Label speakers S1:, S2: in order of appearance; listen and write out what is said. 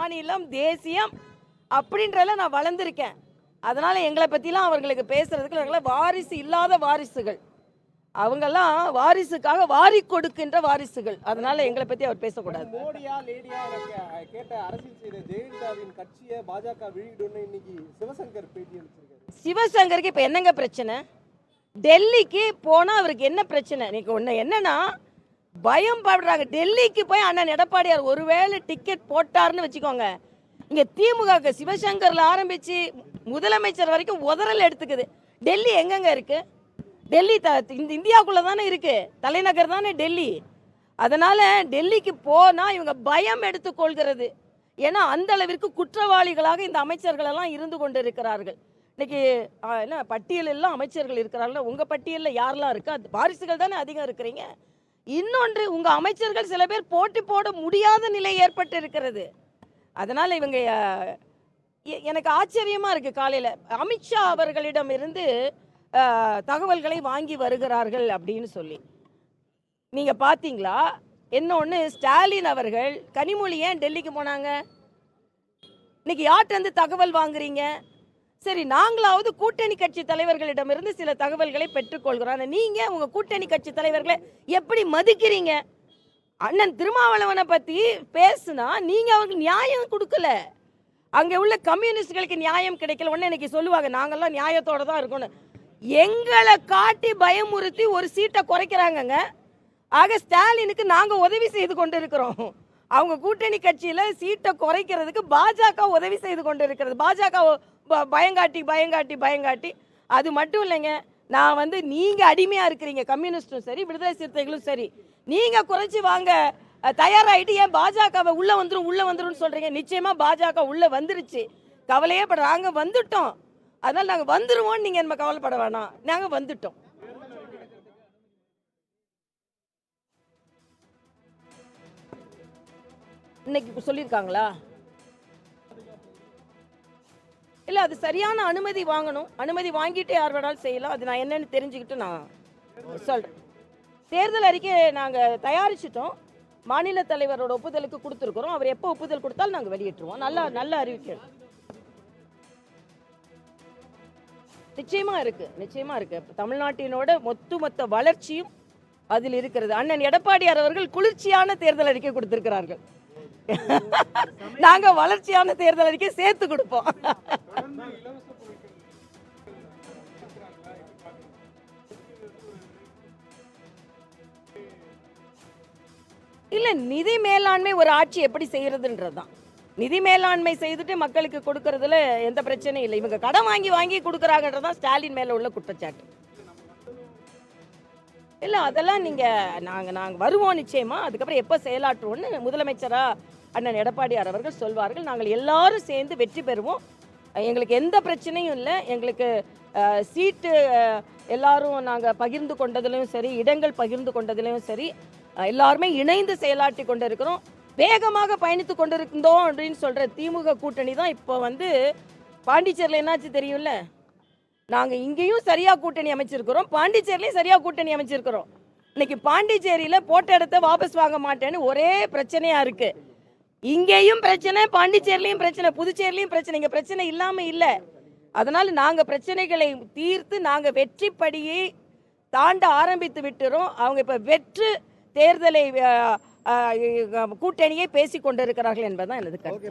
S1: மாநிலம், தேசியம் அப்படின்றல நான் வளர்ந்துருக்கேன். அதனால எங்களை பற்றிலாம் அவர்களுக்கு பேசுறதுக்கு நாங்கள் வாரிசு இல்லாத வாரிசுகள். அவங்கெல்லாம் வாரிசுக்காக வாரி கொடுக்கின்ற வாரிசுகள். அதனால எங்களை பற்றி அவர் பேசக்கூடாது.
S2: மோடியா லேடியா கேட்ட அரசியல் செய்த ஜெயலலிதாவின் கட்சியை பாஜக வெளியிடுன்னு இன்னைக்கு சிவசங்கர் பேட்டி அளிச்சிருக்காரு.
S1: சிவசங்கருக்கு இப்போ என்னங்க பிரச்சனை? டெல்லிக்கு போனால் அவருக்கு என்ன பிரச்சனை? இன்னைக்கு ஒன்று என்னன்னா பயம் படுறாங்க. டெல்லிக்கு போய் அண்ணன் எடப்பாடியார் ஒருவேளை டிக்கெட் போட்டார்னு வச்சுக்கோங்க, இங்கே திமுக சிவசங்கரில் ஆரம்பித்து முதலமைச்சர் வரைக்கும் உதறல் எடுத்துக்குது. டெல்லி எங்கெங்க இருக்கு? டெல்லி இந்த இந்தியாவுக்குள்ளே தானே இருக்கு, தலைநகர் தானே டெல்லி. அதனால் டெல்லிக்கு போனால் இவங்க பயம் எடுத்துக்கொள்கிறது. ஏன்னா அந்த அளவிற்கு குற்றவாளிகளாக இந்த அமைச்சர்களெல்லாம் இருந்து கொண்டு இருக்கிறார்கள். இன்னைக்கு என்ன பட்டியலெல்லாம் அமைச்சர்கள் இருக்கிறார்கள். உங்கள் பட்டியலில் யாரெல்லாம் இருக்கா? வாரிசுகள் தானே அதிகம் இருக்கிறீங்க. இன்னொன்று, உங்கள் அமைச்சர்கள் சில பேர் போட்டி போட முடியாத நிலை ஏற்பட்டு இருக்கிறது. அதனால் இவங்க எனக்கு ஆச்சரியமாக இருக்குது. காலையில் அமித்ஷா அவர்களிடம் இருந்து தகவல்களை வாங்கி வருகிறார்கள் அப்படின்னு சொல்லி நீங்கள் பார்த்தீங்களா? இன்னொன்று, ஸ்டாலின் அவர்கள் கனிமொழி ஏன் டெல்லிக்கு போனாங்க? இன்னைக்கு யார்கிட்ட தகவல் வாங்குறீங்க? சரி, நாங்களாவது கூட்டணி கட்சி தலைவர்களிடமிருந்து சில தகவல்களை பெற்றுக்கொள்கிறோம். நீங்கள் உங்கள் கூட்டணி கட்சி தலைவர்களை எப்படி மதிக்கிறீங்க? அண்ணன் திருமாவளவனை பற்றி பேசுனா நீங்கள் அவங்களுக்கு நியாயம் கொடுக்கல. அங்கே உள்ள கம்யூனிஸ்டுகளுக்கு நியாயம் கிடைக்கல. ஒன்று இன்னைக்கு சொல்லுவாங்க, நாங்கள்லாம் நியாயத்தோடு தான் இருக்கணும். எங்களை காட்டி பயமுறுத்தி ஒரு சீட்டை குறைக்கிறாங்கங்க. ஆக ஸ்டாலினுக்கு நாங்கள் உதவி செய்து கொண்டு இருக்கிறோம். அவங்க கூட்டணி கட்சியில் சீட்டை குறைக்கிறதுக்கு பாஜக உதவி செய்து கொண்டு இருக்கிறது. பாஜக பயங்காட்டி பயங்காட்டி பயங்காட்டி. அது மட்டும் இல்லைங்க, நான் நீங்கள் அடிமையாக இருக்கிறீங்க, கம்யூனிஸ்டும் சரி விடுதலை சிறுத்தைகளும் சரி. நீங்கள் குறைச்சி வாங்க தயாராகிட்டு ஏன் பாஜகவை உள்ளே வந்துடும் சொல்கிறீங்க? நிச்சயமாக பாஜக உள்ளே வந்துருச்சு, கவலையே பட. நாங்கள் வந்துட்டோம், அதனால் நாங்கள் வந்துடுவோம். நீங்கள் நம்ம கவலைப்பட வேணாம், நாங்கள் வந்துட்டோம். இன்னைக்கு சொல்லியிருக்காங்களா? இல்லை, அது சரியான அனுமதி வாங்கணும். அனுமதி வாங்கிட்டு யார் வேணாலும் செய்யலாம். அது நான் என்னன்னு தெரிஞ்சுக்கிட்டு நான் சொல்கிறேன். தேர்தல் அறிக்கை நாங்கள் தயாரிச்சிட்டோம், மாநில தலைவரோட ஒப்புதலுக்கு கொடுத்துருக்குறோம். அவர் எப்போ ஒப்புதல் கொடுத்தாலும் நாங்கள் வெளியிட்டுருவோம். நல்ல அறிவிக்கிறோம். நிச்சயமாக இருக்குது. தமிழ்நாட்டினோட மொத்த வளர்ச்சியும் அதில் இருக்கிறது. அண்ணன் எடப்பாடியார் அவர்கள் குளிர்ச்சியான தேர்தல் அறிக்கை கொடுத்திருக்கிறார்கள். நாங்க வளர்ச்சியான தேர்தல் அறிக்கை சேர்த்து கொடுப்போம். இல்ல, நிதி மேலாண்மை ஒரு ஆட்சி எப்படி செய்யறதுன்றதுதான். நிதி மேலாண்மை செய்துட்டு மக்களுக்கு கொடுக்கறதுல எந்த பிரச்சனையும் இல்லை. இவங்க கடன் வாங்கி கொடுக்கறாங்கன்றதான் ஸ்டாலின் மேல உள்ள குற்றச்சாட்டு. இல்ல, அதெல்லாம் நாங்க வருவோம் நிச்சயமா. அதுக்கப்புறம் எப்ப செயலாற்றுவோம்னு முதலமைச்சரா அண்ணன் எடப்பாடியார் அவர்கள் சொல்வார்கள். நாங்கள் எல்லாரும் சேர்ந்து வெற்றி பெறுவோம். எங்களுக்கு எந்த பிரச்சனையும் இல்லை. எங்களுக்கு சீட்டு எல்லாரும் நாங்கள் பகிர்ந்து கொண்டதிலையும் சரி, இடங்கள் பகிர்ந்து கொண்டதிலையும் சரி, எல்லாருமே இணைந்து செயலாற்றி கொண்டு இருக்கிறோம். வேகமாக பயணித்து கொண்டிருந்தோம் அப்படின்னு சொல்கிற திமுக கூட்டணி தான் இப்போ பாண்டிச்சேரியில் என்னாச்சு தெரியும்ல? நாங்கள் இங்கேயும் சரியாக கூட்டணி அமைச்சிருக்கிறோம், பாண்டிச்சேரிலையும் சரியாக கூட்டணி அமைச்சிருக்கிறோம். இன்னைக்கு பாண்டிச்சேரியில் போட்ட இடத்த வாபஸ் வாங்க மாட்டேன்னு ஒரே பிரச்சனையாக இருக்குது. இங்கேயும் பிரச்சனை, பாண்டிச்சேரிலையும் பிரச்சனை, புதுச்சேரிலையும் பிரச்சனை. இங்கே பிரச்சனை இல்லாமல் இல்லை. அதனால் நாங்கள் பிரச்சனைகளை தீர்த்து நாங்கள் வெற்றிப்படியை தாண்ட ஆரம்பித்து விட்டுறோம். அவங்க இப்போ வெற்று தேர்தலை கூட்டணியை பேசி கொண்டிருக்கிறார்கள் என்பதுதான் எனது கருத்து.